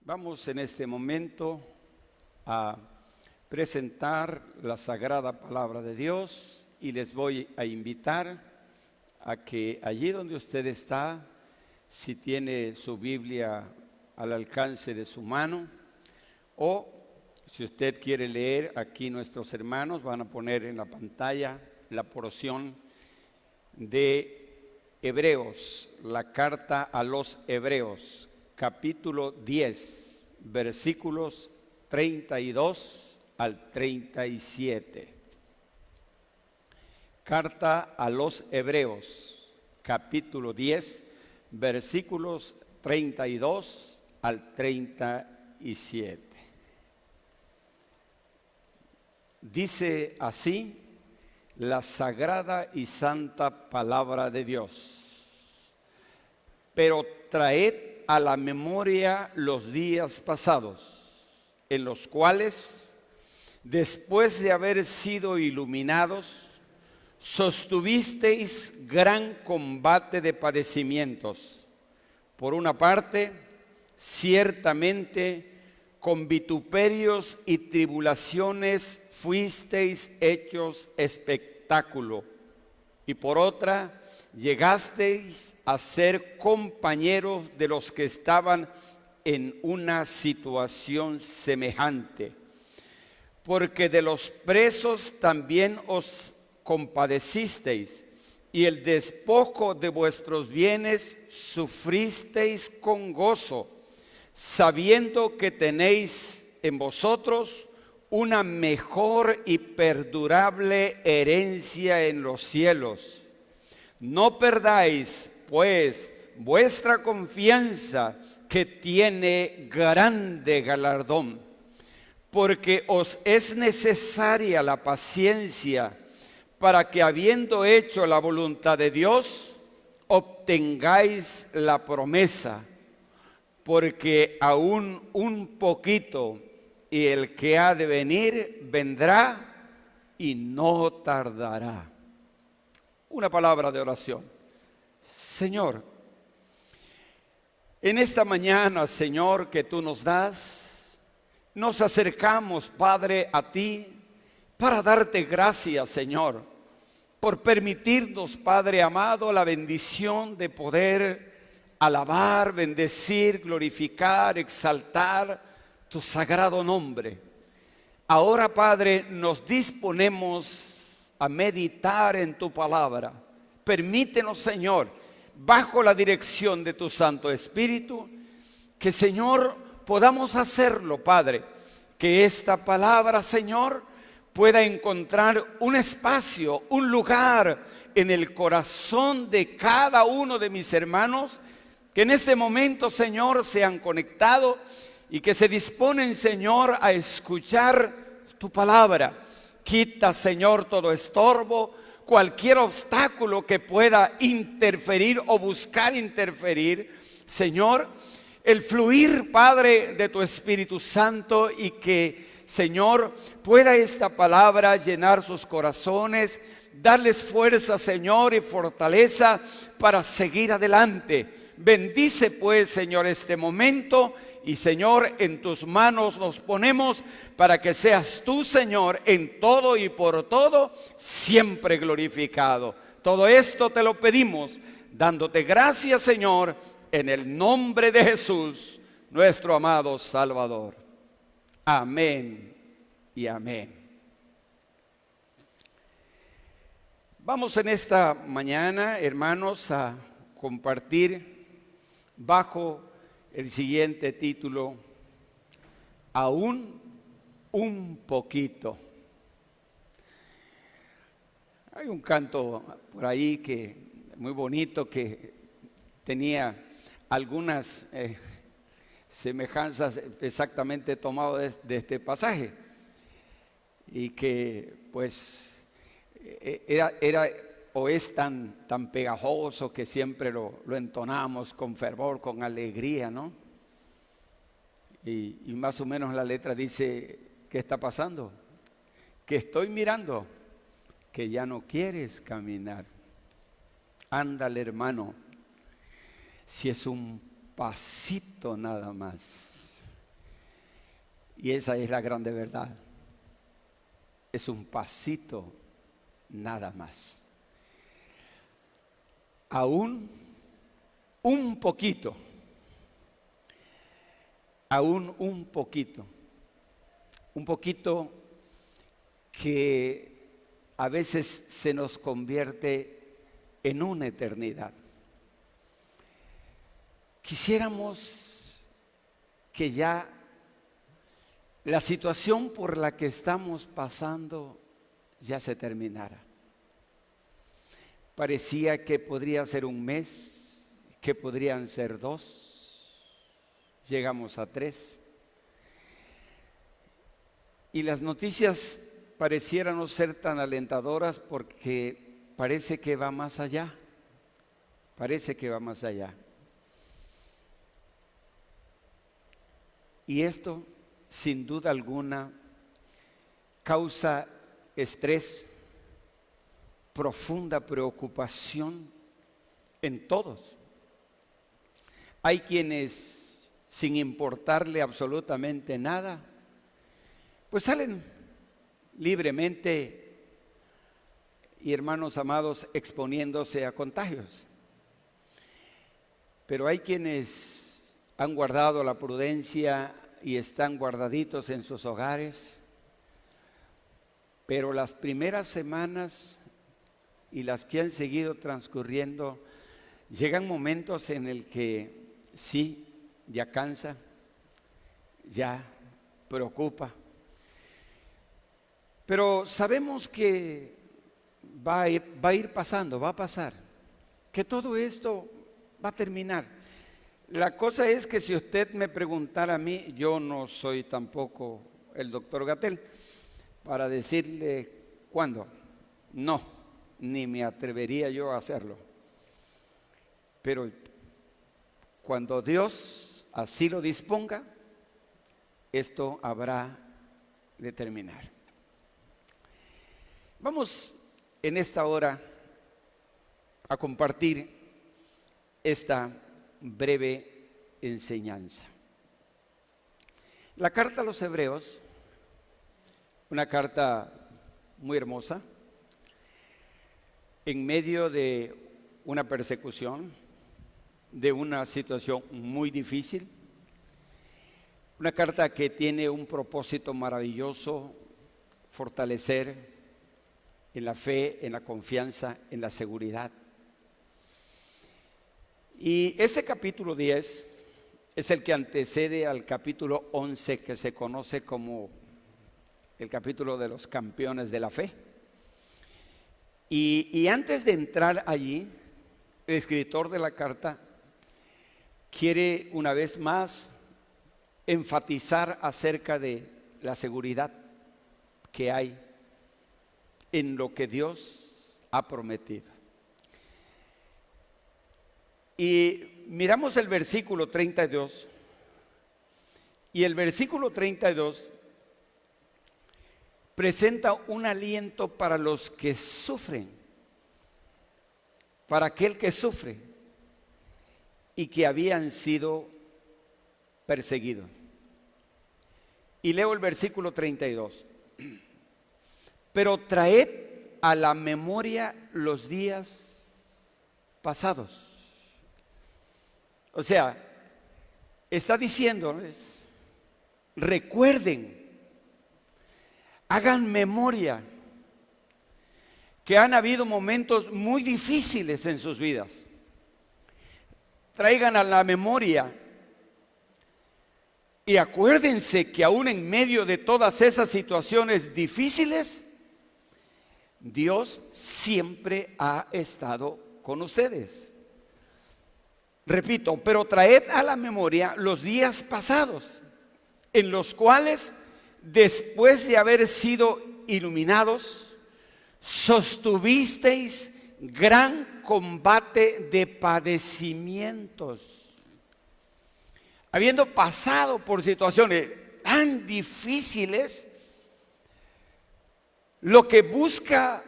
Vamos en este momento a presentar la sagrada palabra de Dios y les voy a invitar a que allí donde usted está, si tiene su Biblia al alcance de su mano, o si usted quiere leer, aquí nuestros hermanos van a poner en la pantalla la porción de Hebreos, la carta a los Hebreos, capítulo 10, versículos 32 al 37. Carta a los Hebreos, capítulo 10, versículos 32 al 37. Dice así la sagrada y santa palabra de Dios: pero traed a la memoria los días pasados, en los cuales, después de haber sido iluminados, sostuvisteis gran combate de padecimientos. Por una parte, ciertamente, con vituperios y tribulaciones fuisteis hechos espectáculo, y por otra, llegasteis a ser compañeros de los que estaban en una situación semejante, porque de los presos también os compadecisteis, y el despojo de vuestros bienes sufristeis con gozo, sabiendo que tenéis en vosotros una mejor y perdurable herencia en los cielos. No perdáis, pues, vuestra confianza, que tiene grande galardón, porque os es necesaria la paciencia, para que, habiendo hecho la voluntad de Dios, obtengáis la promesa. Porque aún un poquito, y el que ha de venir vendrá y no tardará. Una palabra de oración. Señor, en esta mañana, Señor, que tú nos das, nos acercamos, Padre, a ti para darte gracias, Señor, por permitirnos, Padre amado, la bendición de poder alabar, bendecir, glorificar, exaltar tu sagrado nombre. Ahora, Padre, nos disponemos a meditar en tu palabra. Permítenos, Señor, bajo la dirección de tu Santo Espíritu, que, Señor, podamos hacerlo, Padre, que esta palabra, Señor, pueda encontrar un espacio, un lugar en el corazón de cada uno de mis hermanos que en este momento, Señor, se han conectado y que se disponen, Señor, a escuchar tu palabra. Quita, Señor, todo estorbo, cualquier obstáculo que pueda interferir o buscar interferir, Señor, el fluir, Padre, de tu Espíritu Santo, y que, Señor, pueda esta palabra llenar sus corazones, darles fuerza, Señor, y fortaleza para seguir adelante. Bendice, pues, Señor, este momento. Y, Señor, en tus manos nos ponemos para que seas tú, Señor, en todo y por todo, siempre glorificado. Todo esto te lo pedimos, dándote gracias, Señor, en el nombre de Jesús, nuestro amado Salvador. Amén y amén. Vamos en esta mañana, hermanos, a compartir bajo el siguiente título: aún un poquito. Hay un canto por ahí que muy bonito, que tenía algunas semejanzas exactamente tomado de este pasaje, y que pues era o es tan pegajoso que siempre lo entonamos con fervor, con alegría, ¿no? Y más o menos la letra dice: ¿qué está pasando? Que estoy mirando que ya no quieres caminar. Ándale, hermano, si es un pasito nada más. Y esa es la grande verdad. Es un pasito nada más. Aún un poquito. Aún un poquito. Un poquito que a veces se nos convierte en una eternidad. Quisiéramos que ya la situación por la que estamos pasando ya se terminara. Parecía que podría ser un mes, que podrían ser 2, llegamos a 3. Y las noticias parecieran no ser tan alentadoras porque parece que va más allá, parece que va más allá. Y esto, sin duda alguna, causa estrés, profunda preocupación en todos. Hay quienes, sin importarle absolutamente nada, pues salen libremente y, hermanos amados, exponiéndose a contagios. Pero hay quienes han guardado la prudencia y están guardaditos en sus hogares, pero las primeras semanas y las que han seguido transcurriendo, llegan momentos en el que sí, ya cansa, ya preocupa, pero sabemos que va a ir pasando, va a pasar, que todo esto va a terminar. La cosa es que si usted me preguntara a mí, yo no soy tampoco el doctor Gatell para decirle cuándo. No, ni me atrevería yo a hacerlo. Pero cuando Dios así lo disponga, esto habrá de terminar. Vamos en esta hora a compartir esta breve enseñanza. La carta a los Hebreos, una carta muy hermosa, en medio de una persecución, de una situación muy difícil, una carta que tiene un propósito maravilloso: fortalecer en la fe, en la confianza, en la seguridad. Y este capítulo 10 es el que antecede al capítulo 11, que se conoce como el capítulo de los campeones de la fe. Y antes de entrar allí, el escritor de la carta quiere una vez más enfatizar acerca de la seguridad que hay en lo que Dios ha prometido. Y miramos el versículo 32, y el versículo 32 presenta un aliento para los que sufren, para aquel que sufre y que habían sido perseguidos. Y leo el versículo 32. Pero traed a la memoria los días pasados. O sea, está diciéndoles, recuerden, hagan memoria, que han habido momentos muy difíciles en sus vidas. Traigan a la memoria y acuérdense que aún en medio de todas esas situaciones difíciles, Dios siempre ha estado con ustedes. Repito, pero traed a la memoria los días pasados, en los cuales, después de haber sido iluminados, sostuvisteis gran combate de padecimientos. Habiendo pasado por situaciones tan difíciles, lo que busca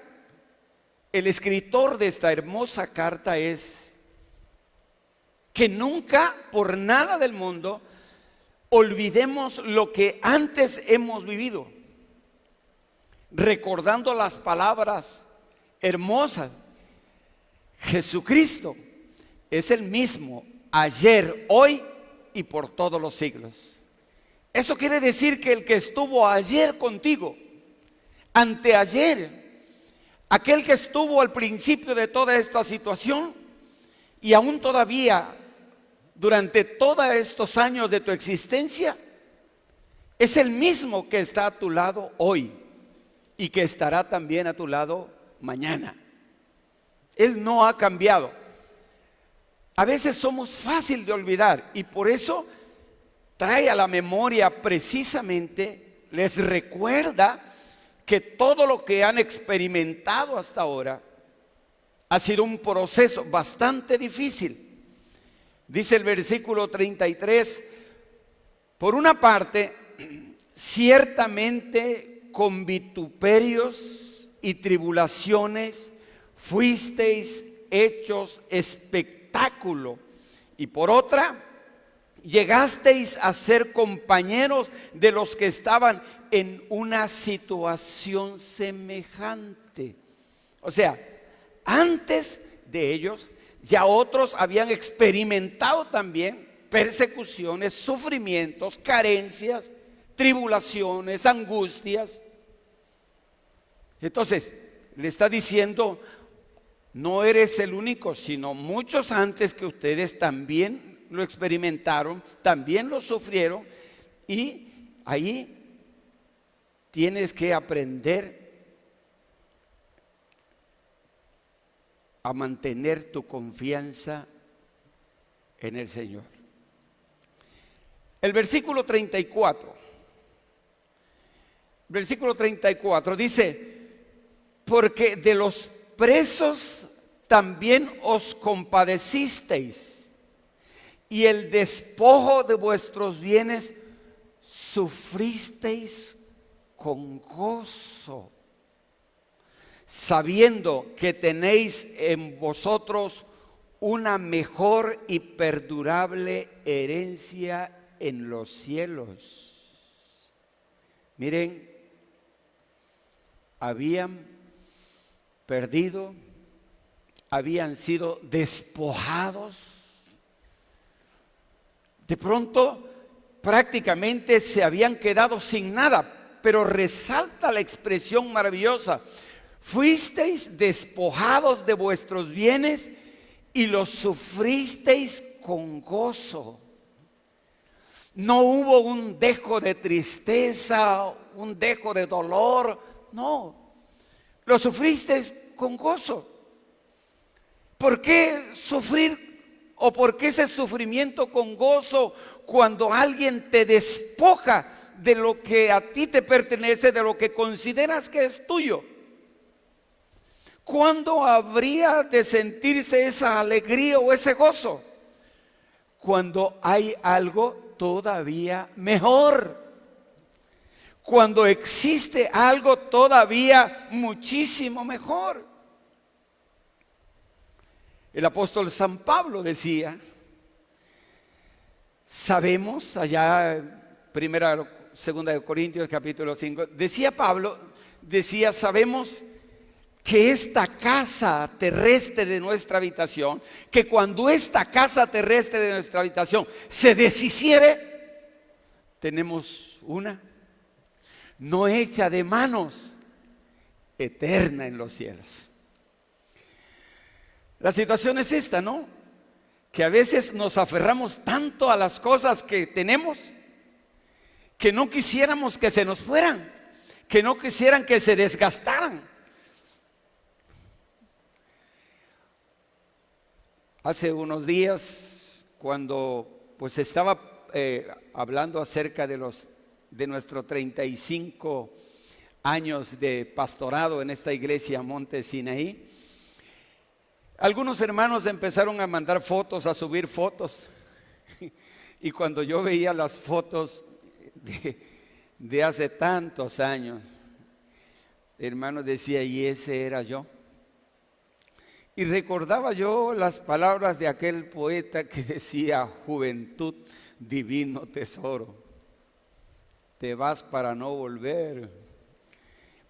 el escritor de esta hermosa carta es que nunca, por nada del mundo, olvidemos lo que antes hemos vivido, recordando las palabras hermosas. Jesucristo es el mismo ayer, hoy y por todos los siglos. Eso quiere decir que el que estuvo ayer contigo, anteayer, aquel que estuvo al principio de toda esta situación y aún todavía durante todos estos años de tu existencia, es el mismo que está a tu lado hoy y que estará también a tu lado mañana. Él no ha cambiado. A veces somos fácil de olvidar y por eso trae a la memoria precisamente, les recuerda que todo lo que han experimentado hasta ahora ha sido un proceso bastante difícil. Dice el versículo 33, por una parte, ciertamente con vituperios y tribulaciones fuisteis hechos espectáculo, y por otra, llegasteis a ser compañeros de los que estaban en una situación semejante. O sea, antes de ellos, ya otros habían experimentado también persecuciones, sufrimientos, carencias, tribulaciones, angustias. Entonces, le está diciendo, no eres el único, sino muchos antes que ustedes también lo experimentaron, también lo sufrieron, y ahí tienes que aprender a mantener tu confianza en el Señor. El versículo 34 dice, porque de los presos también os compadecisteis, y el despojo de vuestros bienes sufristeis con gozo, sabiendo que tenéis en vosotros una mejor y perdurable herencia en los cielos. Miren, habían perdido, habían sido despojados. De pronto, prácticamente se habían quedado sin nada, pero resalta la expresión maravillosa: fuisteis despojados de vuestros bienes y los sufristeis con gozo. No hubo un dejo de tristeza, un dejo de dolor, no, lo sufristeis con gozo. ¿Por qué sufrir o por qué ese sufrimiento con gozo cuando alguien te despoja de lo que a ti te pertenece, de lo que consideras que es tuyo? ¿Cuándo habría de sentirse esa alegría o ese gozo? Cuando hay algo todavía mejor. Cuando existe algo todavía muchísimo mejor. El apóstol San Pablo decía, sabemos, allá segunda de Corintios capítulo 5, decía Pablo, sabemos que esta casa terrestre de nuestra habitación, que cuando esta casa terrestre de nuestra habitación se deshiciere, tenemos una no hecha de manos, eterna en los cielos. La situación es esta, ¿no? Que a veces nos aferramos tanto a las cosas que tenemos, que no quisiéramos que se nos fueran, que no quisieran que se desgastaran. Hace unos días, cuando pues estaba hablando acerca de nuestros 35 años de pastorado en esta iglesia Monte Sinaí, algunos hermanos empezaron a mandar fotos, a subir fotos. Y cuando yo veía las fotos de hace tantos años, hermano, decía, ¿y ese era yo? Y recordaba yo las palabras de aquel poeta que decía, juventud, divino tesoro. Te vas para no volver.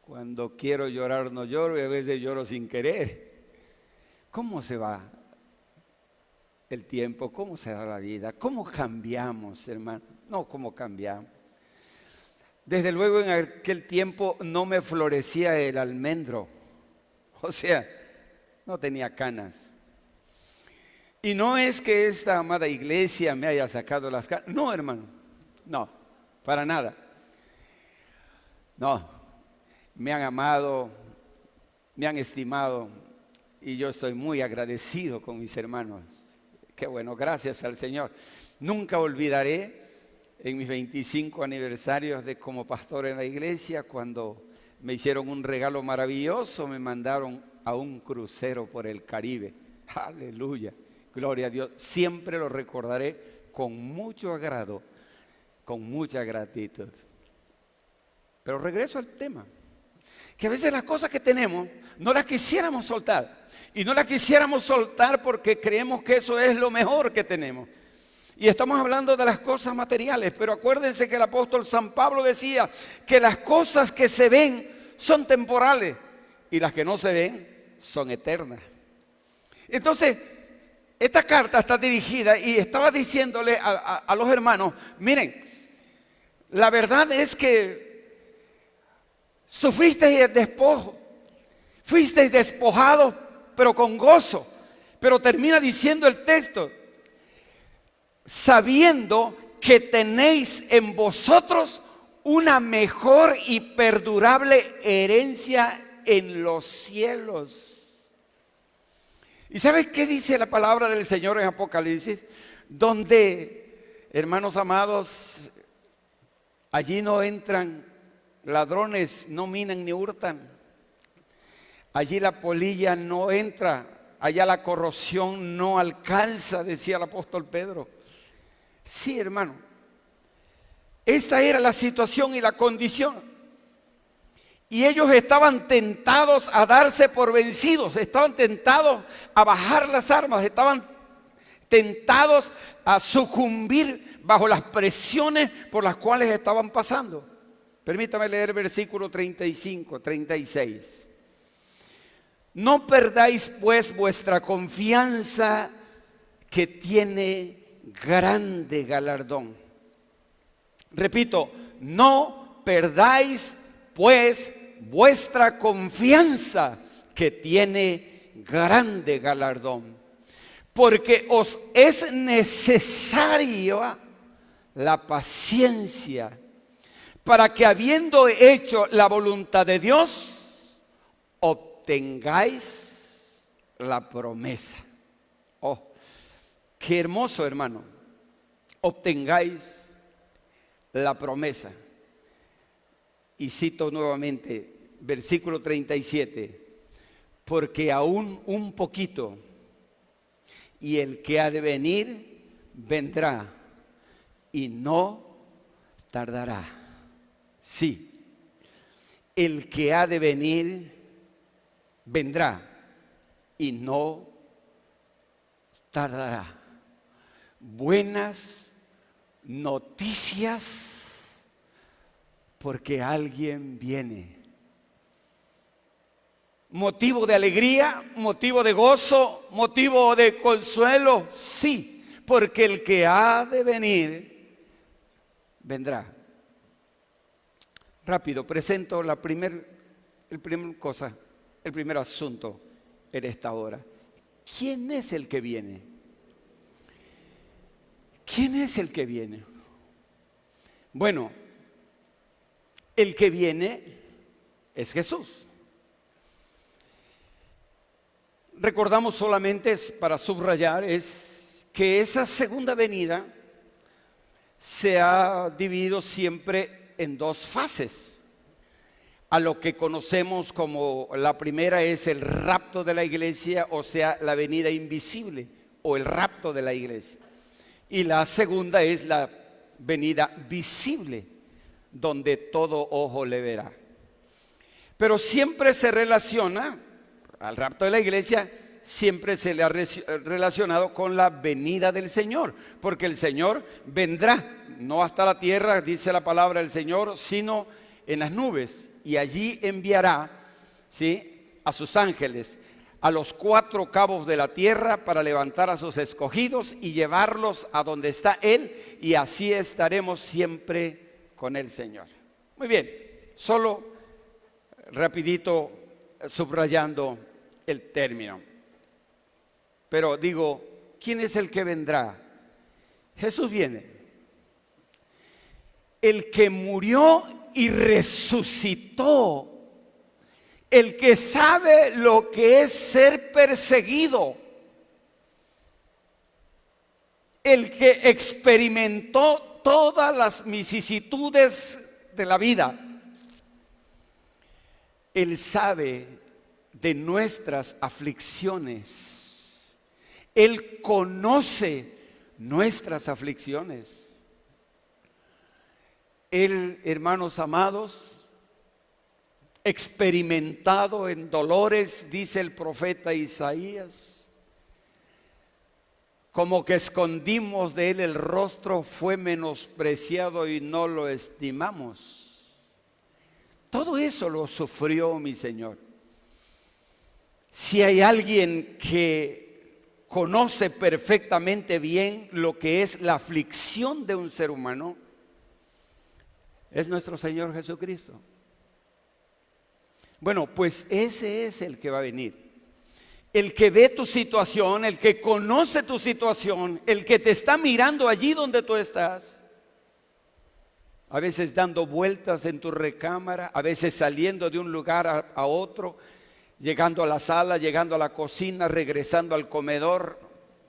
Cuando quiero llorar no lloro y a veces lloro sin querer. ¿Cómo se va el tiempo? ¿Cómo se da la vida? ¿Cómo cambiamos, hermano? No, ¿cómo cambiamos? Desde luego en aquel tiempo no me florecía el almendro. O sea, no tenía canas. Y no es que esta amada iglesia me haya sacado las canas. No, hermano. No, para nada. No, me han amado, me han estimado y yo estoy muy agradecido con mis hermanos. Qué bueno, gracias al Señor. Nunca olvidaré en mis 25 aniversarios de como pastor en la iglesia cuando me hicieron un regalo maravilloso, me mandaron a un crucero por el Caribe. Aleluya, gloria a Dios. Siempre lo recordaré con mucho agrado, con mucha gratitud. Pero regreso al tema, que a veces las cosas que tenemos no las quisiéramos soltar. Y no las quisiéramos soltar porque creemos que eso es lo mejor que tenemos. Y estamos hablando de las cosas materiales, pero acuérdense que el apóstol San Pablo decía que las cosas que se ven son temporales y las que no se ven son eternas. Entonces, esta carta está dirigida y estaba diciéndole a los hermanos, miren, la verdad es que sufristeis despojo, fuisteis despojados, pero con gozo. Pero termina diciendo el texto, sabiendo que tenéis en vosotros una mejor y perdurable herencia en los cielos. ¿Y sabes qué dice la palabra del Señor en Apocalipsis? Donde, hermanos amados, allí no entran ladrones, no minan ni hurtan. Allí la polilla no entra, allá la corrosión no alcanza, decía el apóstol Pedro. Sí, hermano, esta era la situación y la condición. Y ellos estaban tentados a darse por vencidos, estaban tentados a bajar las armas, estaban tentados a sucumbir bajo las presiones por las cuales estaban pasando. Permítame leer el versículo 35, 36. No perdáis pues vuestra confianza, que tiene grande galardón. Repito, no perdáis pues vuestra confianza, que tiene grande galardón. Porque os es necesaria la paciencia, para que habiendo hecho la voluntad de Dios, obtengáis la promesa. Oh, qué hermoso, hermano. Obtengáis la promesa. Y cito nuevamente, versículo 37. Porque aún un poquito, y el que ha de venir, vendrá, y no tardará. Sí, el que ha de venir vendrá y no tardará. Buenas noticias, porque alguien viene. Motivo de alegría, motivo de gozo, motivo de consuelo, sí, porque el que ha de venir vendrá. Rápido, presento el primer asunto en esta hora. ¿Quién es el que viene? ¿Quién es el que viene? Bueno, el que viene es Jesús. Recordamos solamente, para subrayar, es que esa segunda venida se ha dividido siempre en dos fases. A lo que conocemos como la primera es el rapto de la iglesia, o sea, la venida invisible o el rapto de la iglesia. Y la segunda es la venida visible, donde todo ojo le verá. Pero siempre se relaciona al rapto de la iglesia, siempre se le ha relacionado con la venida del Señor, porque el Señor vendrá, no hasta la tierra, dice la palabra del Señor, sino en las nubes, y allí enviará, ¿sí?, a sus ángeles a los 4 cabos de la tierra para levantar a sus escogidos y llevarlos a donde está Él, y así estaremos siempre con el Señor. Muy bien, solo rapidito subrayando el término. Pero digo, ¿quién es el que vendrá? Jesús viene. El que murió y resucitó. El que sabe lo que es ser perseguido. El que experimentó todas las vicisitudes de la vida. Él sabe de nuestras aflicciones. Él conoce nuestras aflicciones. Él, hermanos amados, experimentado en dolores, dice el profeta Isaías, como que escondimos de él el rostro, fue menospreciado y no lo estimamos. Todo eso lo sufrió mi Señor. Si hay alguien que conoce perfectamente bien lo que es la aflicción de un ser humano, es nuestro Señor Jesucristo. Bueno, pues ese es el que va a venir. El que ve tu situación, el que conoce tu situación, el que te está mirando allí donde tú estás. A veces dando vueltas en tu recámara, a veces saliendo de un lugar a otro, llegando a la sala, llegando a la cocina, regresando al comedor,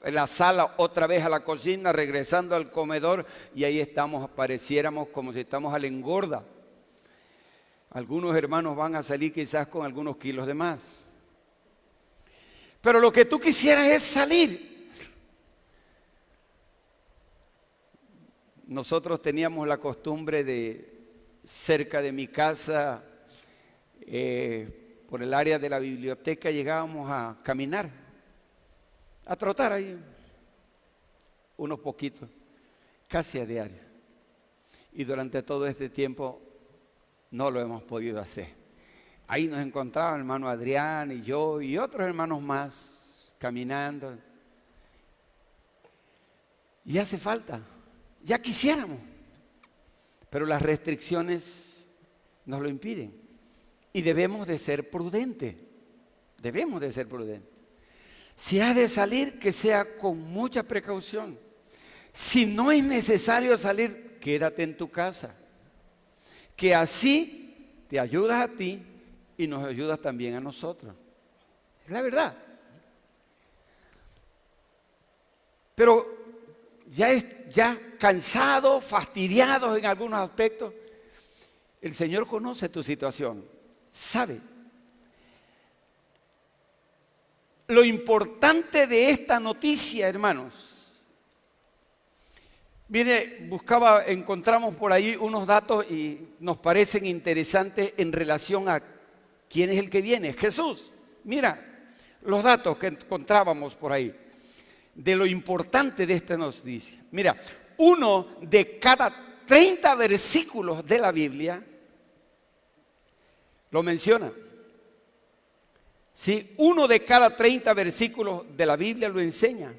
en la sala otra vez a la cocina, regresando al comedor, y ahí estamos, pareciéramos como si estamos a la engorda. Algunos hermanos van a salir quizás con algunos kilos de más. Pero lo que tú quisieras es salir. Nosotros teníamos la costumbre de, cerca de mi casa, por el área de la biblioteca, llegábamos a caminar, a trotar ahí, unos poquitos, casi a diario. Y durante todo este tiempo no lo hemos podido hacer. Ahí nos encontraba el hermano Adrián y yo y otros hermanos más caminando. Y hace falta, ya quisiéramos, pero las restricciones nos lo impiden. Y debemos de ser prudentes, debemos de ser prudentes. Si has de salir, que sea con mucha precaución. Si no es necesario salir, quédate en tu casa. Que así te ayudas a ti y nos ayudas también a nosotros. Es la verdad. Pero ya cansados, fastidiados en algunos aspectos, el Señor conoce tu situación, sabe. Lo importante de esta noticia, hermanos, mire, encontramos por ahí unos datos y nos parecen interesantes en relación a quién es el que viene, Jesús. Mira, los datos que encontrábamos por ahí, de lo importante de esta noticia. Mira, 1 de cada 30 versículos de la Biblia lo menciona. Sí, 1 de cada 30 versículos de la Biblia lo enseña.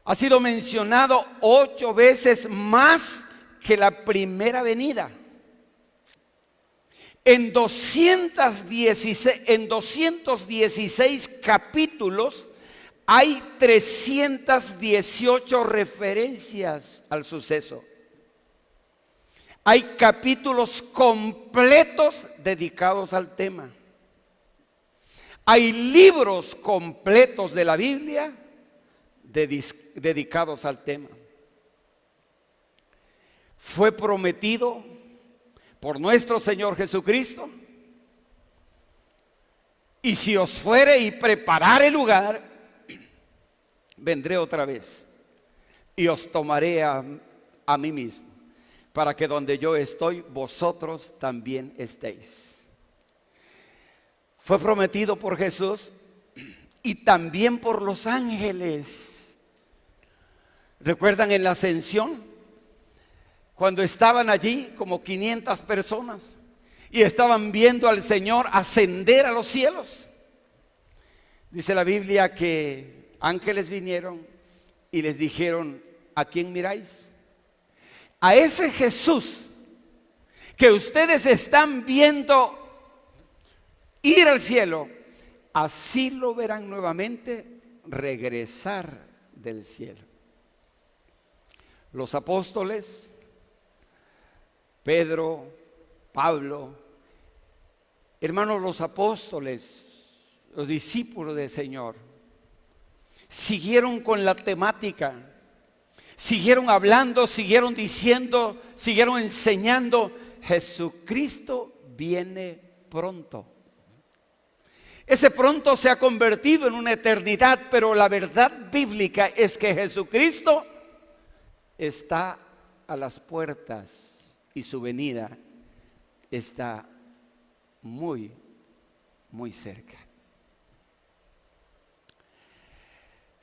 Ha sido mencionado 8 veces más que la primera venida. En 216 capítulos hay 318 referencias al suceso. Hay capítulos completos dedicados al tema. Hay libros completos de la Biblia dedicados al tema. Fue prometido por nuestro Señor Jesucristo. Y si os fuere y preparare lugar, vendré otra vez y os tomaré a mí mismo, para que donde yo estoy, vosotros también estéis. Fue prometido por Jesús y también por los ángeles. ¿Recuerdan en la ascensión? Cuando estaban allí como 500 personas y estaban viendo al Señor ascender a los cielos. Dice la Biblia que ángeles vinieron y les dijeron: ¿a quién miráis? A ese Jesús que ustedes están viendo ir al cielo, así lo verán nuevamente regresar del cielo. Los apóstoles, Pedro, Pablo, hermanos, los apóstoles, los discípulos del Señor, siguieron con la temática, siguieron hablando, siguieron diciendo, siguieron enseñando: Jesucristo viene pronto. Ese pronto se ha convertido en una eternidad, pero la verdad bíblica es que Jesucristo está a las puertas y su venida está muy, muy cerca.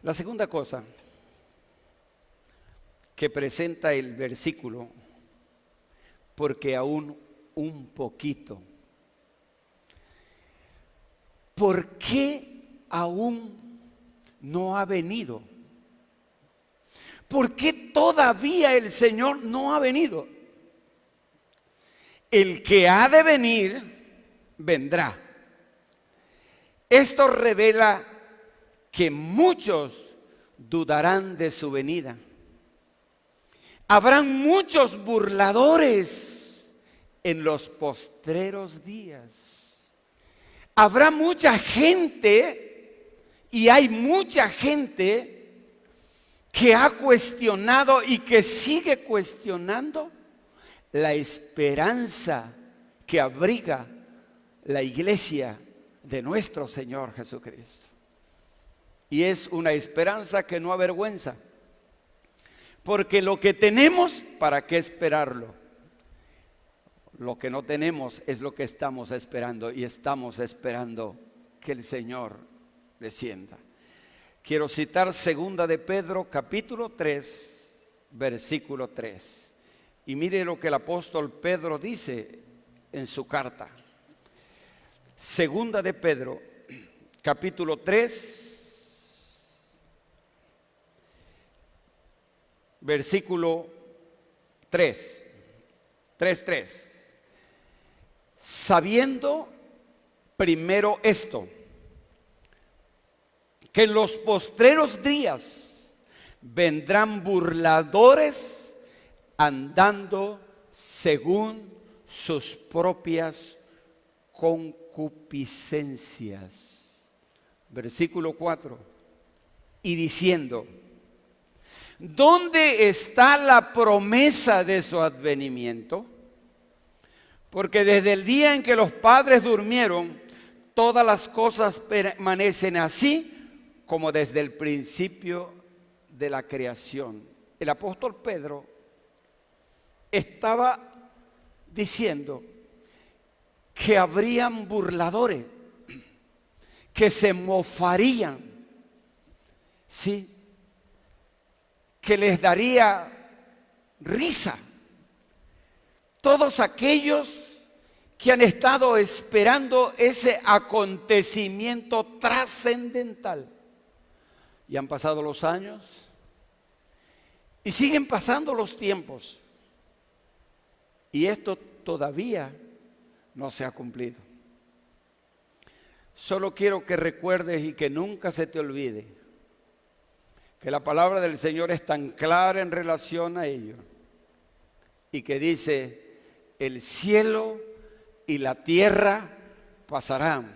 La segunda cosa que presenta el versículo: porque aún un poquito. ¿Por qué aún no ha venido? ¿Por qué todavía el Señor no ha venido? El que ha de venir, vendrá. Esto revela que muchos dudarán de su venida. Habrán muchos burladores en los postreros días. Habrá mucha gente, y hay mucha gente que ha cuestionado y que sigue cuestionando la esperanza que abriga la iglesia de nuestro Señor Jesucristo. Y es una esperanza que no avergüenza, porque lo que tenemos, ¿para qué esperarlo? Lo que no tenemos es lo que estamos esperando, y estamos esperando que el Señor descienda. Quiero citar 2 de Pedro capítulo 3, versículo 3. Y mire lo que el apóstol Pedro dice en su carta. 2 de Pedro capítulo 3, versículo 3. 3:3. Sabiendo primero esto, que en los postreros días vendrán burladores andando según sus propias concupiscencias. Versículo 4. Y diciendo: ¿dónde está la promesa de su advenimiento? Porque desde el día en que los padres durmieron, todas las cosas permanecen así como desde el principio de la creación. El apóstol Pedro estaba diciendo que habrían burladores, que se mofarían, ¿sí?, que les daría risa. Todos aquellos que han estado esperando ese acontecimiento trascendental. Y han pasado los años y siguen pasando los tiempos, y esto todavía no se ha cumplido. Solo quiero que recuerdes y que nunca se te olvide que la palabra del Señor es tan clara en relación a ello, y que dice: el cielo y la tierra pasarán,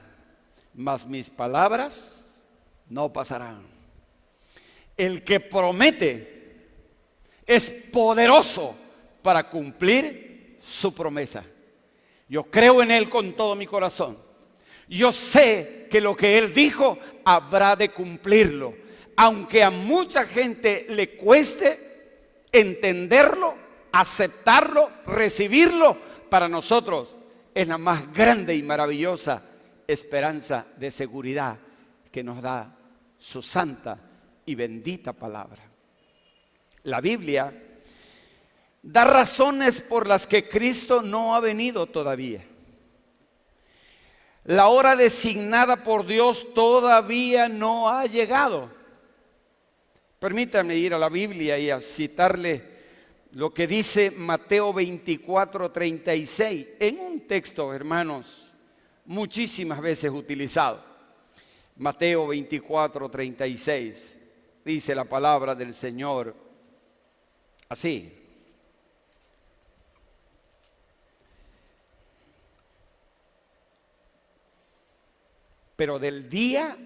mas mis palabras no pasarán. El que promete es poderoso para cumplir su promesa. Yo creo en Él con todo mi corazón. Yo sé que lo que Él dijo habrá de cumplirlo, aunque a mucha gente le cueste entenderlo, aceptarlo, recibirlo. Para nosotros es la más grande y maravillosa esperanza de seguridad que nos da su santa y bendita palabra. La Biblia da razones por las que Cristo no ha venido todavía. La hora designada por Dios todavía no ha llegado. Permítanme ir a la Biblia y a citarle lo que dice Mateo 24:36, en un texto, hermanos, muchísimas veces utilizado. Mateo 24:36, dice la palabra del Señor así: pero del día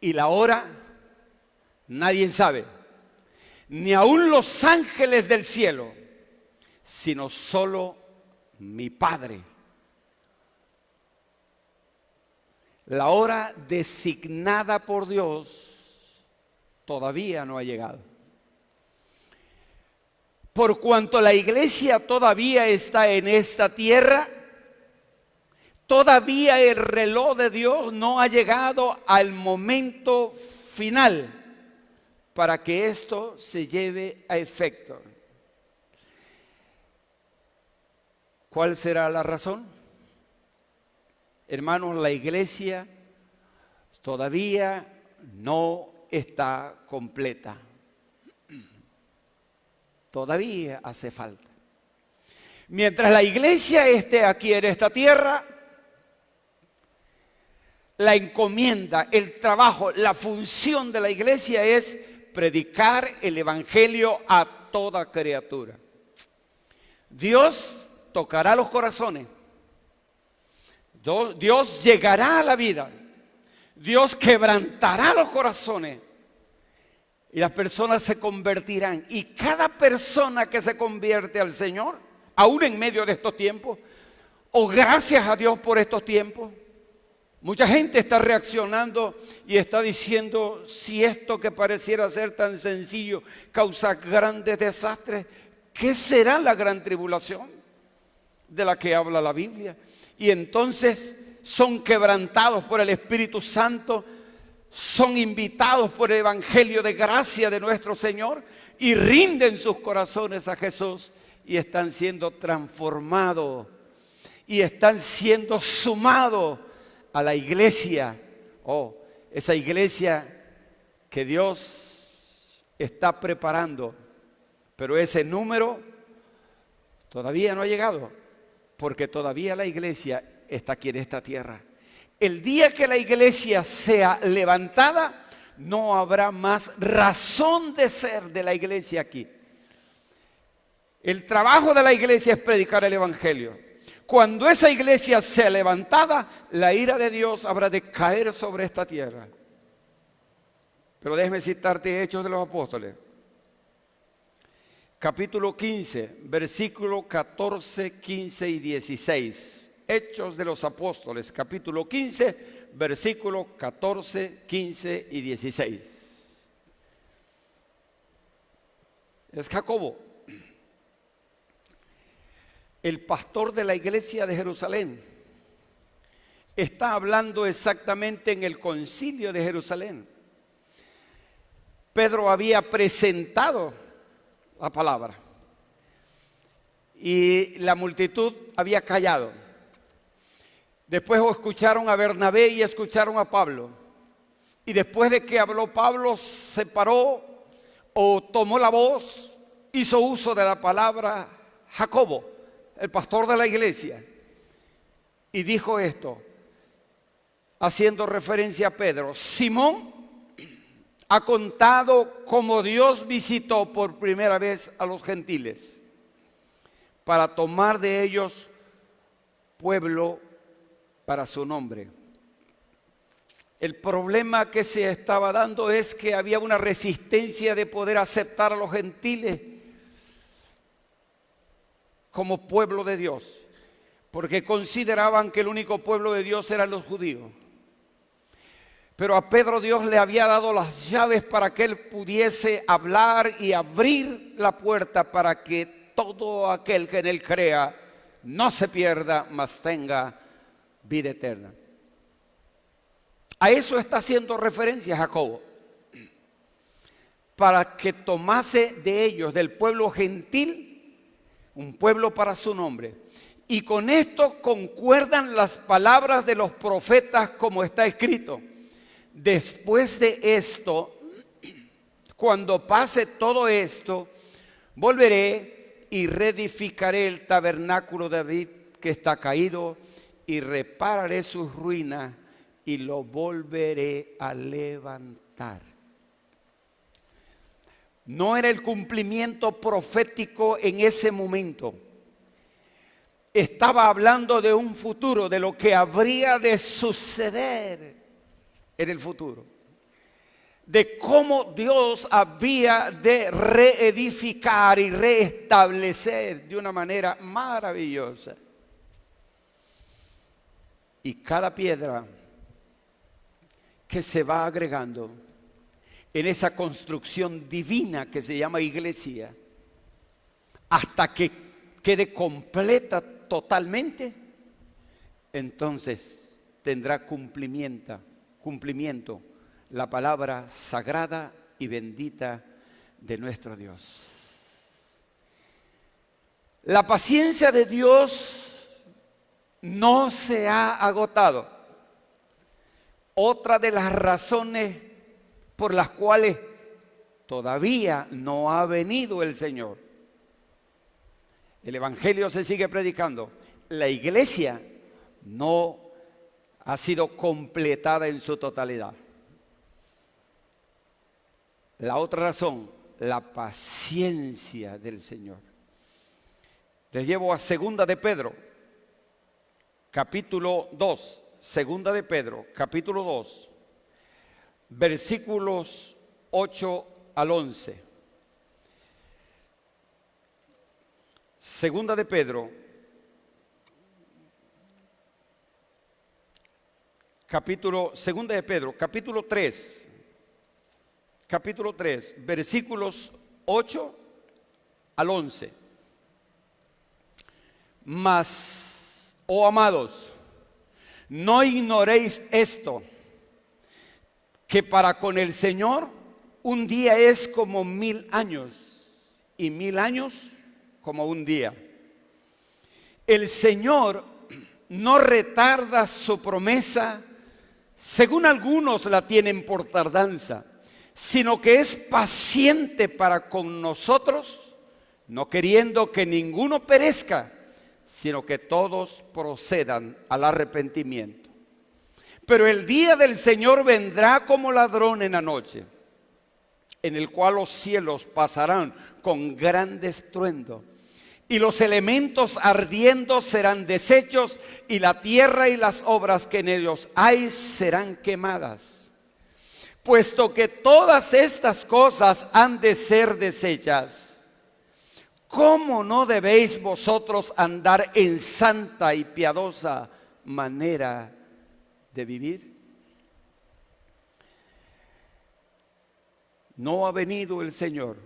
y la hora nadie sabe, ni aun los ángeles del cielo, sino solo mi Padre. La hora designada por Dios todavía no ha llegado. Por cuanto la iglesia todavía está en esta tierra, todavía el reloj de Dios no ha llegado al momento final para que esto se lleve a efecto. ¿Cuál será la razón? Hermanos, la iglesia todavía no está completa. Todavía hace falta. Mientras la iglesia esté aquí en esta tierra, la encomienda, el trabajo, la función de la iglesia es predicar el evangelio a toda criatura. Dios tocará los corazones. Dios llegará a la vida. Dios quebrantará los corazones. Y las personas se convertirán. Y cada persona que se convierte al Señor, aún en medio de estos tiempos, o gracias a Dios por estos tiempos, mucha gente está reaccionando y está diciendo: si esto que pareciera ser tan sencillo causa grandes desastres, ¿qué será la gran tribulación de la que habla la Biblia? Y entonces son quebrantados por el Espíritu Santo, son invitados por el Evangelio de gracia de nuestro Señor y rinden sus corazones a Jesús y están siendo transformados y están siendo sumados a la iglesia, esa iglesia que Dios está preparando, pero ese número todavía no ha llegado, porque todavía la iglesia está aquí en esta tierra. El día que la iglesia sea levantada, no habrá más razón de ser de la iglesia aquí. El trabajo de la iglesia es predicar el evangelio. Cuando esa iglesia sea levantada, la ira de Dios habrá de caer sobre esta tierra. Pero déjeme citarte Hechos de los Apóstoles. Capítulo 15, versículo 14, 15 y 16. Hechos de los Apóstoles, capítulo 15, versículo 14, 15 y 16. Es Jacobo, el pastor de la iglesia de Jerusalén. Está hablando exactamente en el concilio de Jerusalén. Pedro había presentado la palabra y la multitud había callado. Después escucharon a Bernabé y escucharon a Pablo, y después de que habló Pablo, se paró o tomó la voz, hizo uso de la palabra Jacobo, el pastor de la iglesia, y dijo esto, haciendo referencia a Pedro: Simón ha contado cómo Dios visitó por primera vez a los gentiles para tomar de ellos pueblo para su nombre. El problema que se estaba dando es que había una resistencia de poder aceptar a los gentiles como pueblo de Dios, porque consideraban que el único pueblo de Dios eran los judíos. Pero a Pedro Dios le había dado las llaves para que él pudiese hablar y abrir la puerta para que todo aquel que en él crea no se pierda, mas tenga vida eterna. A eso está haciendo referencia Jacobo, para que tomase de ellos, del pueblo gentil, un pueblo para su nombre. Y con esto concuerdan las palabras de los profetas, como está escrito: después de esto, cuando pase todo esto, volveré y reedificaré el tabernáculo de David que está caído, y repararé sus ruinas y lo volveré a levantar. No era el cumplimiento profético en ese momento. Estaba hablando de un futuro, de lo que habría de suceder en el futuro. De cómo Dios había de reedificar y restablecer de una manera maravillosa. Y cada piedra que se va agregando en esa construcción divina que se llama iglesia, hasta que quede completa totalmente, entonces tendrá cumplimiento la palabra sagrada y bendita de nuestro Dios. La paciencia de Dios no se ha agotado. Otra de las razones por las cuales todavía no ha venido el Señor. El Evangelio se sigue predicando. La iglesia no ha sido completada en su totalidad. La otra razón, la paciencia del Señor. Les llevo a 2 de Pedro, capítulo 2. 2 de Pedro, capítulo 2, versículos 8 al 11. 2 de Pedro, capítulo 3, versículos 8 al 11. Mas, oh amados, no ignoréis esto, que para con el Señor un día es como 1000 años, y 1000 años como un día. El Señor no retarda su promesa, según algunos la tienen por tardanza, sino que es paciente para con nosotros, no queriendo que ninguno perezca, sino que todos procedan al arrepentimiento. Pero el día del Señor vendrá como ladrón en la noche, en el cual los cielos pasarán con gran estruendo, y los elementos ardiendo serán deshechos, y la tierra y las obras que en ellos hay serán quemadas. Puesto que todas estas cosas han de ser deshechas, ¿cómo no debéis vosotros andar en santa y piadosa manera de vivir? No ha venido el Señor,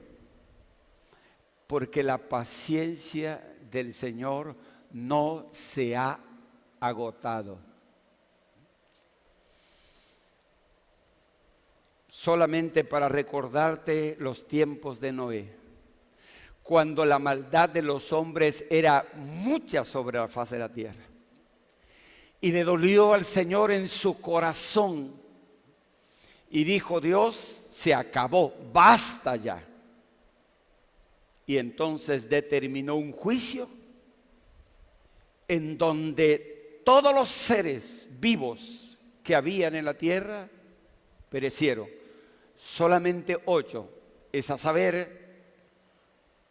porque la paciencia del Señor no se ha agotado. Solamente para recordarte los tiempos de Noé, cuando la maldad de los hombres era mucha sobre la faz de la tierra. Y le dolió al Señor en su corazón. Y dijo Dios, se acabó, basta ya. Y entonces determinó un juicio en donde todos los seres vivos que habían en la tierra perecieron. Solamente 8, es a saber,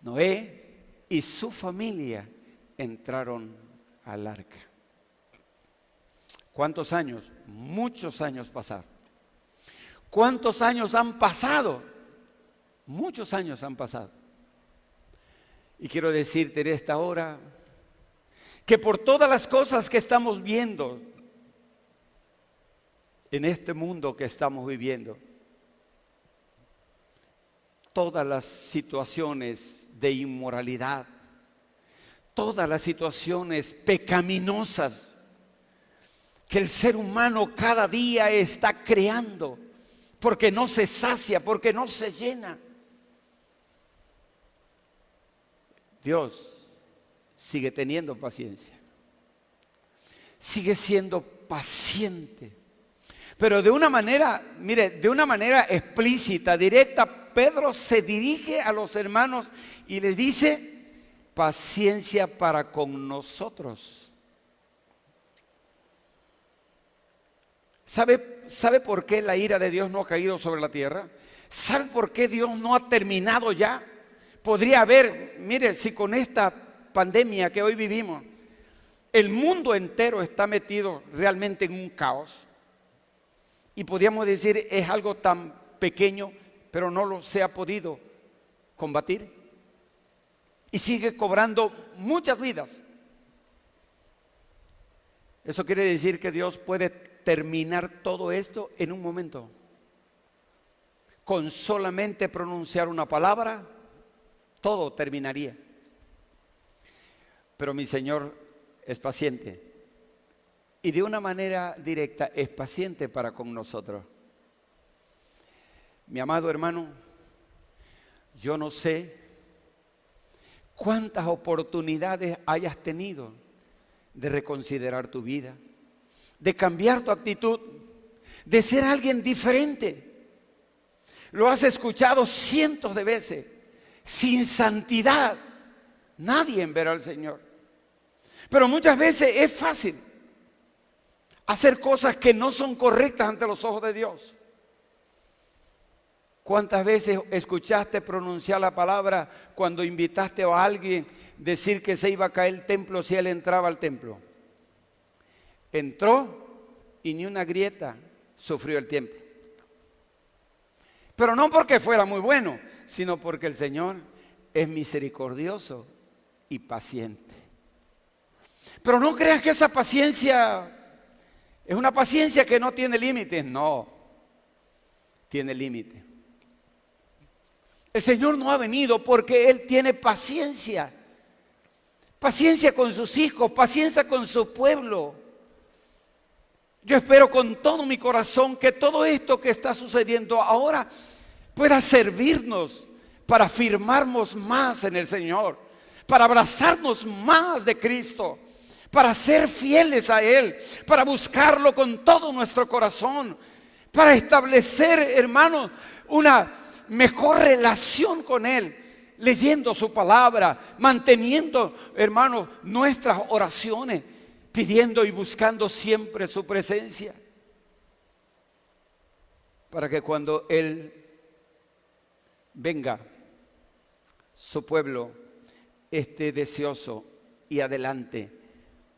Noé y su familia entraron al arca. ¿Cuántos años? Muchos años pasaron. ¿Cuántos años han pasado? Muchos años han pasado. Y quiero decirte en esta hora que por todas las cosas que estamos viendo en este mundo que estamos viviendo, todas las situaciones de inmoralidad, todas las situaciones pecaminosas que el ser humano cada día está creando, porque no se sacia, porque no se llena. Dios sigue teniendo paciencia, sigue siendo paciente, pero de una manera, mire, de una manera explícita, directa. Pedro se dirige a los hermanos y les dice: paciencia para con nosotros. ¿Sabe por qué la ira de Dios no ha caído sobre la tierra? ¿Sabe por qué Dios no ha terminado ya? Podría haber, mire, si con esta pandemia que hoy vivimos, el mundo entero está metido realmente en un caos, y podríamos decir es algo tan pequeño, pero no se ha podido combatir, y sigue cobrando muchas vidas. Eso quiere decir que Dios puede terminar todo esto en un momento. Con solamente pronunciar una palabra, todo terminaría. Pero mi Señor es paciente, y de una manera directa es paciente para con nosotros. Mi amado hermano, yo no sé cuántas oportunidades hayas tenido de reconsiderar tu vida, de cambiar tu actitud, de ser alguien diferente. Lo has escuchado cientos de veces. Sin santidad nadie verá al Señor. Pero muchas veces es fácil hacer cosas que no son correctas ante los ojos de Dios. ¿Cuántas veces escuchaste pronunciar la palabra cuando invitaste a alguien decir que se iba a caer el templo si él entraba al templo? Entró y ni una grieta sufrió el templo. Pero no porque fuera muy bueno, sino porque el Señor es misericordioso y paciente. Pero no creas que esa paciencia es una paciencia que no tiene límites. No, tiene límites. El Señor no ha venido porque Él tiene paciencia. Paciencia con sus hijos, paciencia con su pueblo. Yo espero con todo mi corazón que todo esto que está sucediendo ahora pueda servirnos para afirmarnos más en el Señor, para abrazarnos más de Cristo, para ser fieles a Él, para buscarlo con todo nuestro corazón, para establecer, hermanos, una mejor relación con Él, leyendo su palabra, manteniendo, hermanos, nuestras oraciones, pidiendo y buscando siempre su presencia, para que cuando Él venga, su pueblo esté deseoso y adelante,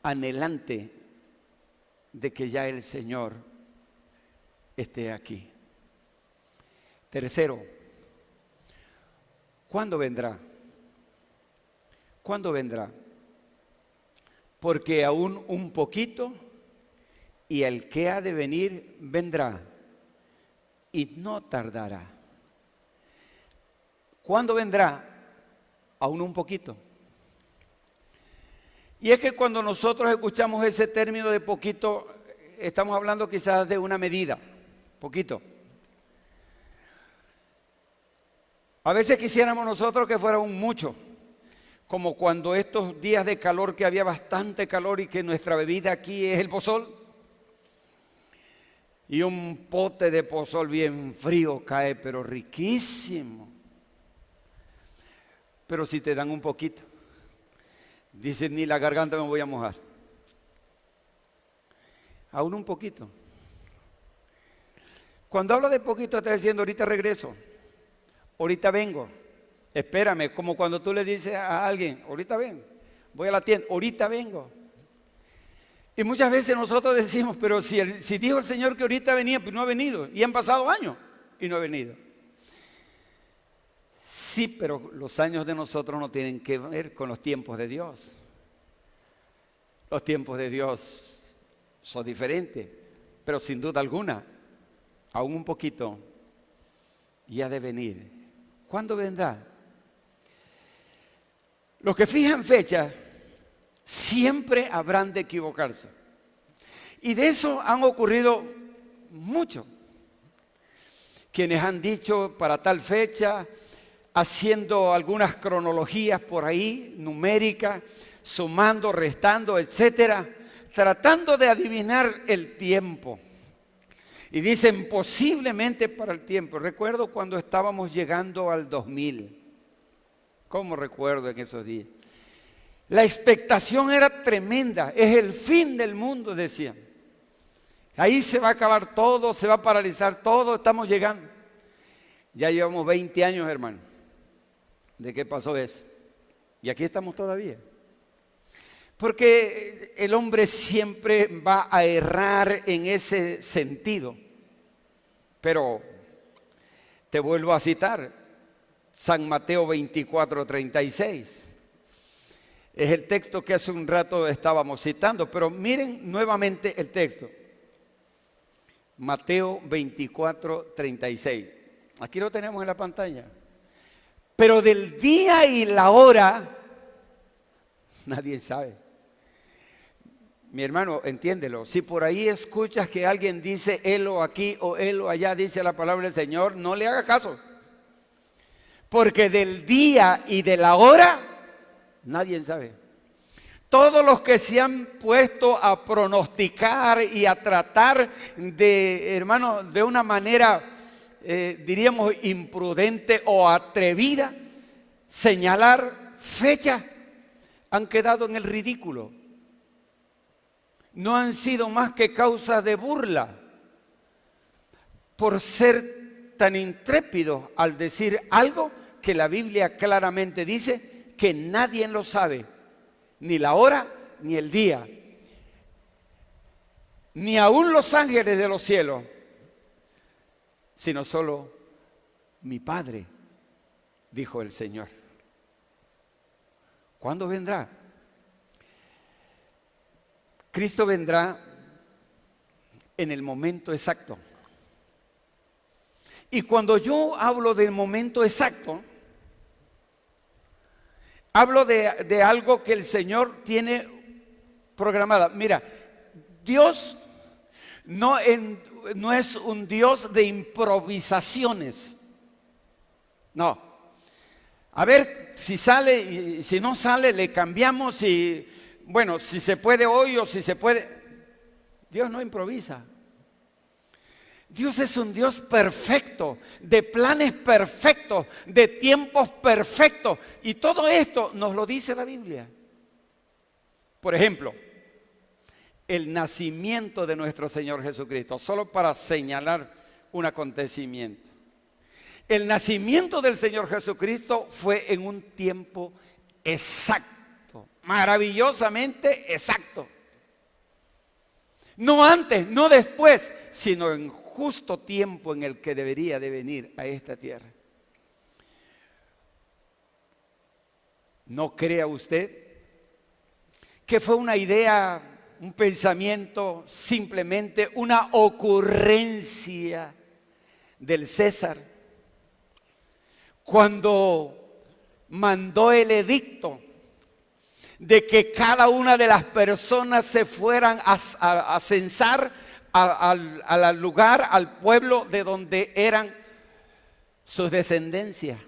anhelante de que ya el Señor esté aquí. Tercero, ¿cuándo vendrá? ¿Cuándo vendrá? Porque aún un poquito y el que ha de venir vendrá y no tardará. ¿Cuándo vendrá? Aún un poquito. Y es que cuando nosotros escuchamos ese término de poquito, estamos hablando quizás de una medida, poquito. A veces quisiéramos nosotros que fuera un mucho, como cuando estos días de calor, que había bastante calor y que nuestra bebida aquí es el pozol, y un pote de pozol bien frío cae, pero riquísimo. Pero si te dan un poquito, dices, ni la garganta me voy a mojar. Aún un poquito. Cuando hablo de poquito, está diciendo, ahorita regreso, ahorita vengo, espérame, como cuando tú le dices a alguien, ahorita ven, voy a la tienda, ahorita vengo. Y muchas veces nosotros decimos, pero si dijo el Señor que ahorita venía, pues no ha venido, y han pasado años y no ha venido. Sí, pero los años de nosotros no tienen que ver con los tiempos de Dios. Los tiempos de Dios son diferentes, pero sin duda alguna, aún un poquito, y ha de venir. ¿Cuándo vendrá? Los que fijan fecha siempre habrán de equivocarse. Y de eso han ocurrido mucho. Quienes han dicho para tal fecha, haciendo algunas cronologías por ahí, numéricas, sumando, restando, etcétera, tratando de adivinar el tiempo. Y dicen posiblemente para el tiempo. Recuerdo cuando estábamos llegando al 2000. ¿Cómo recuerdo en esos días? La expectación era tremenda. Es el fin del mundo, decían. Ahí se va a acabar todo, se va a paralizar todo, estamos llegando. Ya llevamos 20 años, hermano, de qué pasó eso. Y aquí estamos todavía. Porque el hombre siempre va a errar en ese sentido. Pero te vuelvo a citar, San Mateo 24:36. Es el texto que hace un rato estábamos citando, pero miren nuevamente el texto. Mateo 24:36. Aquí lo tenemos en la pantalla. Pero del día y la hora, nadie sabe. Mi hermano, entiéndelo. Si por ahí escuchas que alguien dice helo aquí o helo allá, dice la palabra del Señor, no le haga caso. Porque del día y de la hora, nadie sabe. Todos los que se han puesto a pronosticar y a tratar de, hermano, de una manera, diríamos, imprudente o atrevida, señalar fecha, han quedado en el ridículo. No han sido más que causa de burla por ser tan intrépidos al decir algo que la Biblia claramente dice que nadie lo sabe, ni la hora ni el día, ni aún los ángeles de los cielos, sino solo mi Padre, dijo el Señor. ¿Cuándo vendrá? Cristo vendrá en el momento exacto. Y cuando yo hablo del momento exacto, hablo de algo que el Señor tiene programado. Mira, Dios no es un Dios de improvisaciones. No. A ver si sale y si no sale le cambiamos y bueno, si se puede hoy o si se puede. Dios no improvisa. Dios es un Dios perfecto, de planes perfectos, de tiempos perfectos. Y todo esto nos lo dice la Biblia. Por ejemplo, el nacimiento de nuestro Señor Jesucristo, solo para señalar un acontecimiento. El nacimiento del Señor Jesucristo fue en un tiempo exacto. Maravillosamente exacto. No antes, no después, sino en justo tiempo en el que debería de venir a esta tierra. ¿No crea usted que fue una idea, un pensamiento, simplemente una ocurrencia del César cuando mandó el edicto de que cada una de las personas se fueran a censar al lugar, al pueblo de donde eran sus descendencias?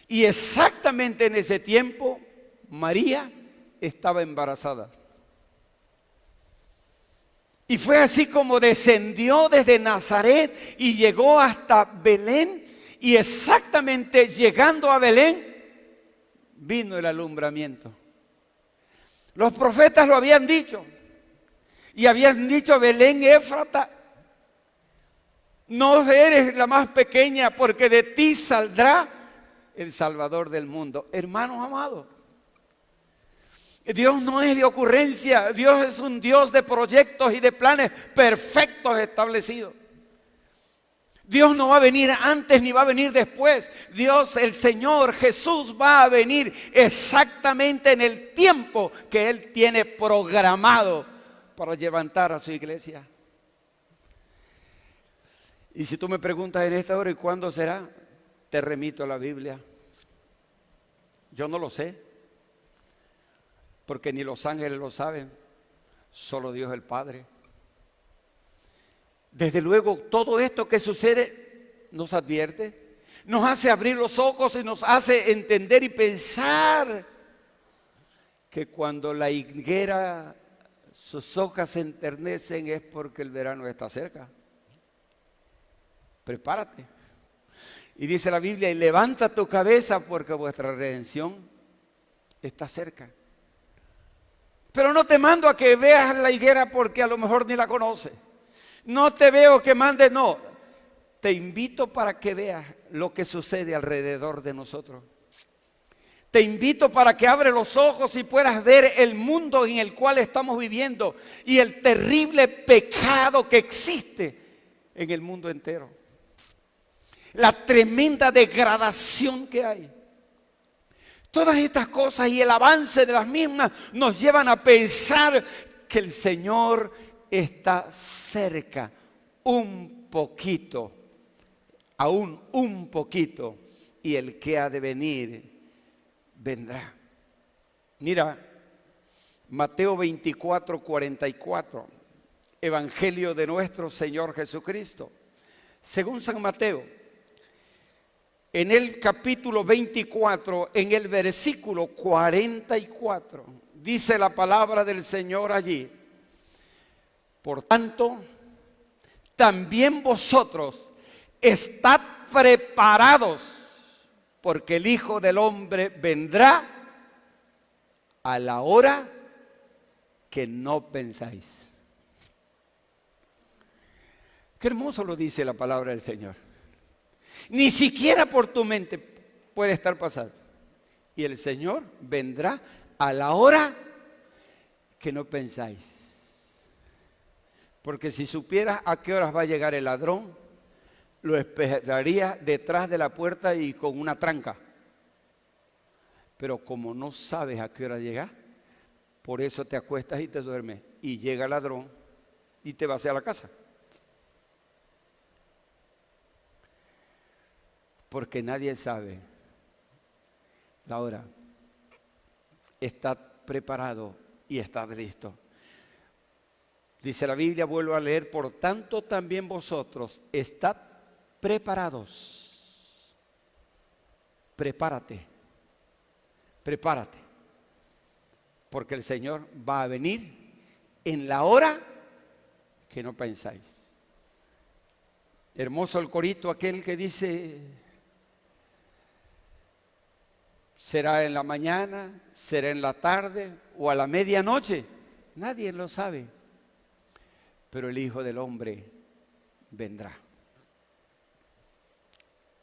Y exactamente en ese tiempo, María estaba embarazada. Y fue así como descendió desde Nazaret y llegó hasta Belén. Y exactamente llegando a Belén, vino el alumbramiento. Los profetas lo habían dicho. Y habían dicho: Belén Éfrata, no eres la más pequeña, porque de ti saldrá el Salvador del mundo. Hermanos amados, Dios no es de ocurrencia. Dios es un Dios de proyectos y de planes perfectos establecidos. Dios no va a venir antes ni va a venir después. Dios, el Señor Jesús, va a venir exactamente en el tiempo que Él tiene programado para levantar a su iglesia. Y si tú me preguntas en esta hora, ¿y cuándo será? Te remito a la Biblia. Yo no lo sé, porque ni los ángeles lo saben. Solo Dios el Padre. Desde luego, todo esto que sucede nos advierte, nos hace abrir los ojos y nos hace entender y pensar que cuando la higuera, sus hojas se enternecen es porque el verano está cerca. Prepárate. Y dice la Biblia, y levanta tu cabeza porque vuestra redención está cerca. Pero no te mando a que veas la higuera porque a lo mejor ni la conoces. No te veo que mandes, no. Te invito para que veas lo que sucede alrededor de nosotros. Te invito para que abres los ojos y puedas ver el mundo en el cual estamos viviendo y el terrible pecado que existe en el mundo entero. La tremenda degradación que hay. Todas estas cosas y el avance de las mismas nos llevan a pensar que el Señor está cerca, un poquito, aún un poquito, y el que ha de venir vendrá. Mira, Mateo 24, 44, Evangelio de nuestro Señor Jesucristo. Según San Mateo, en el capítulo 24, en el versículo 44, dice la palabra del Señor allí: por tanto, también vosotros estad preparados, porque el Hijo del Hombre vendrá a la hora que no pensáis. Qué hermoso lo dice la palabra del Señor. Ni siquiera por tu mente puede estar pasando. Y el Señor vendrá a la hora que no pensáis. Porque si supieras a qué horas va a llegar el ladrón, lo esperaría detrás de la puerta y con una tranca. Pero como no sabes a qué hora llega, por eso te acuestas y te duermes. Y llega el ladrón y te vas a la casa. Porque nadie sabe la hora. Estad preparado y estad listo. Dice la Biblia, vuelvo a leer, por tanto también vosotros estad preparados. Prepárate, prepárate, porque el Señor va a venir en la hora que no pensáis. Hermoso el corito aquel que dice: será en la mañana, será en la tarde o a la medianoche. Nadie lo sabe, pero el Hijo del Hombre vendrá.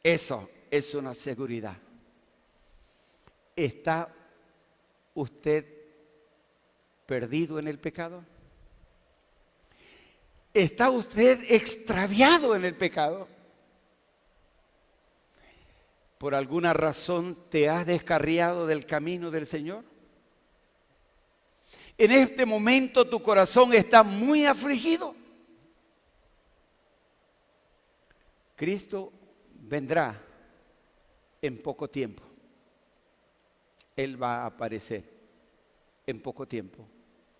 Eso es una seguridad. ¿Está usted perdido en el pecado? ¿Está usted extraviado en el pecado? ¿Por alguna razón te has descarriado del camino del Señor? En este momento tu corazón está muy afligido. Cristo vendrá en poco tiempo. Él va a aparecer en poco tiempo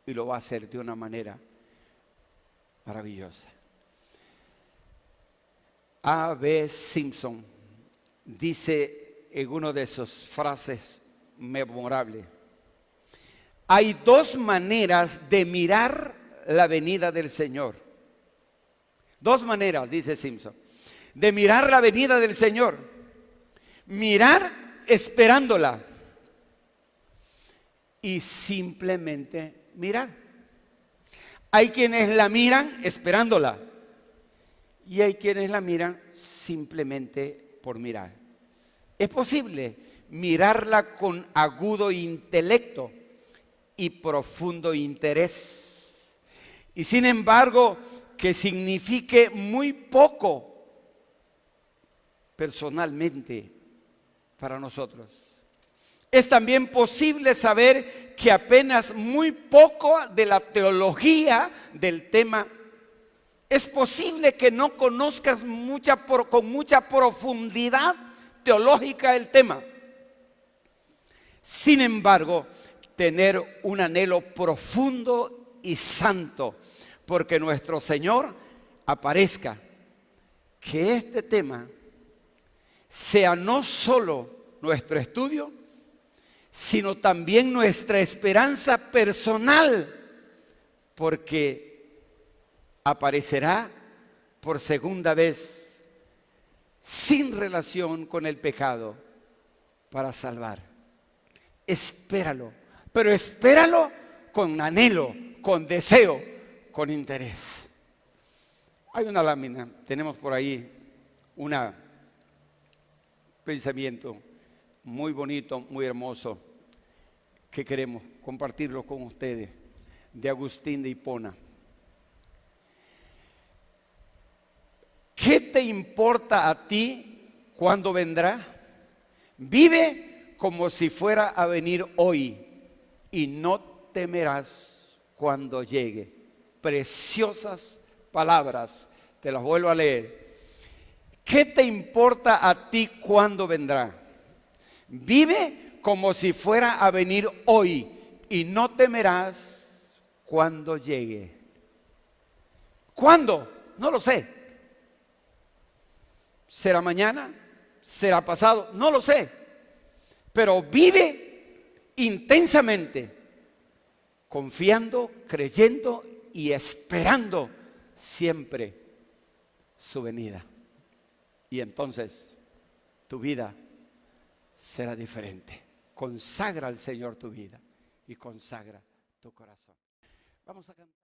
y lo va a hacer de una manera maravillosa. A.B. Simpson dice en una de sus frases memorables: hay dos maneras de mirar la venida del Señor. Dos maneras, dice Simpson, de mirar la venida del Señor. Mirar esperándola y simplemente mirar. Hay quienes la miran esperándola y hay quienes la miran simplemente por mirar. Es posible mirarla con agudo intelecto y profundo interés, y sin embargo que signifique muy poco personalmente para nosotros. Es también posible saber que apenas muy poco de la teología del tema. Es posible que no conozcas con mucha profundidad teológica el tema. Sin embargo, tener un anhelo profundo y santo, porque nuestro Señor aparezca. Que este tema sea no solo nuestro estudio, sino también nuestra esperanza personal, porque aparecerá por segunda vez sin relación con el pecado para salvar. Espéralo, pero espéralo con anhelo, con deseo, con interés. Hay una lámina, tenemos por ahí un pensamiento muy bonito, muy hermoso, que queremos compartirlo con ustedes, de Agustín de Hipona. ¿Qué te importa a ti cuándo vendrá? Vive como si fuera a venir hoy y no temerás cuando llegue. Preciosas palabras, te las vuelvo a leer. ¿Qué te importa a ti cuándo vendrá? Vive como si fuera a venir hoy y no temerás cuando llegue. ¿Cuándo? No lo sé. ¿Será mañana? ¿Será pasado? No lo sé. Pero vive intensamente, confiando, creyendo y esperando siempre su venida. Y entonces tu vida será diferente. Consagra al Señor tu vida y consagra tu corazón. Vamos a cantar.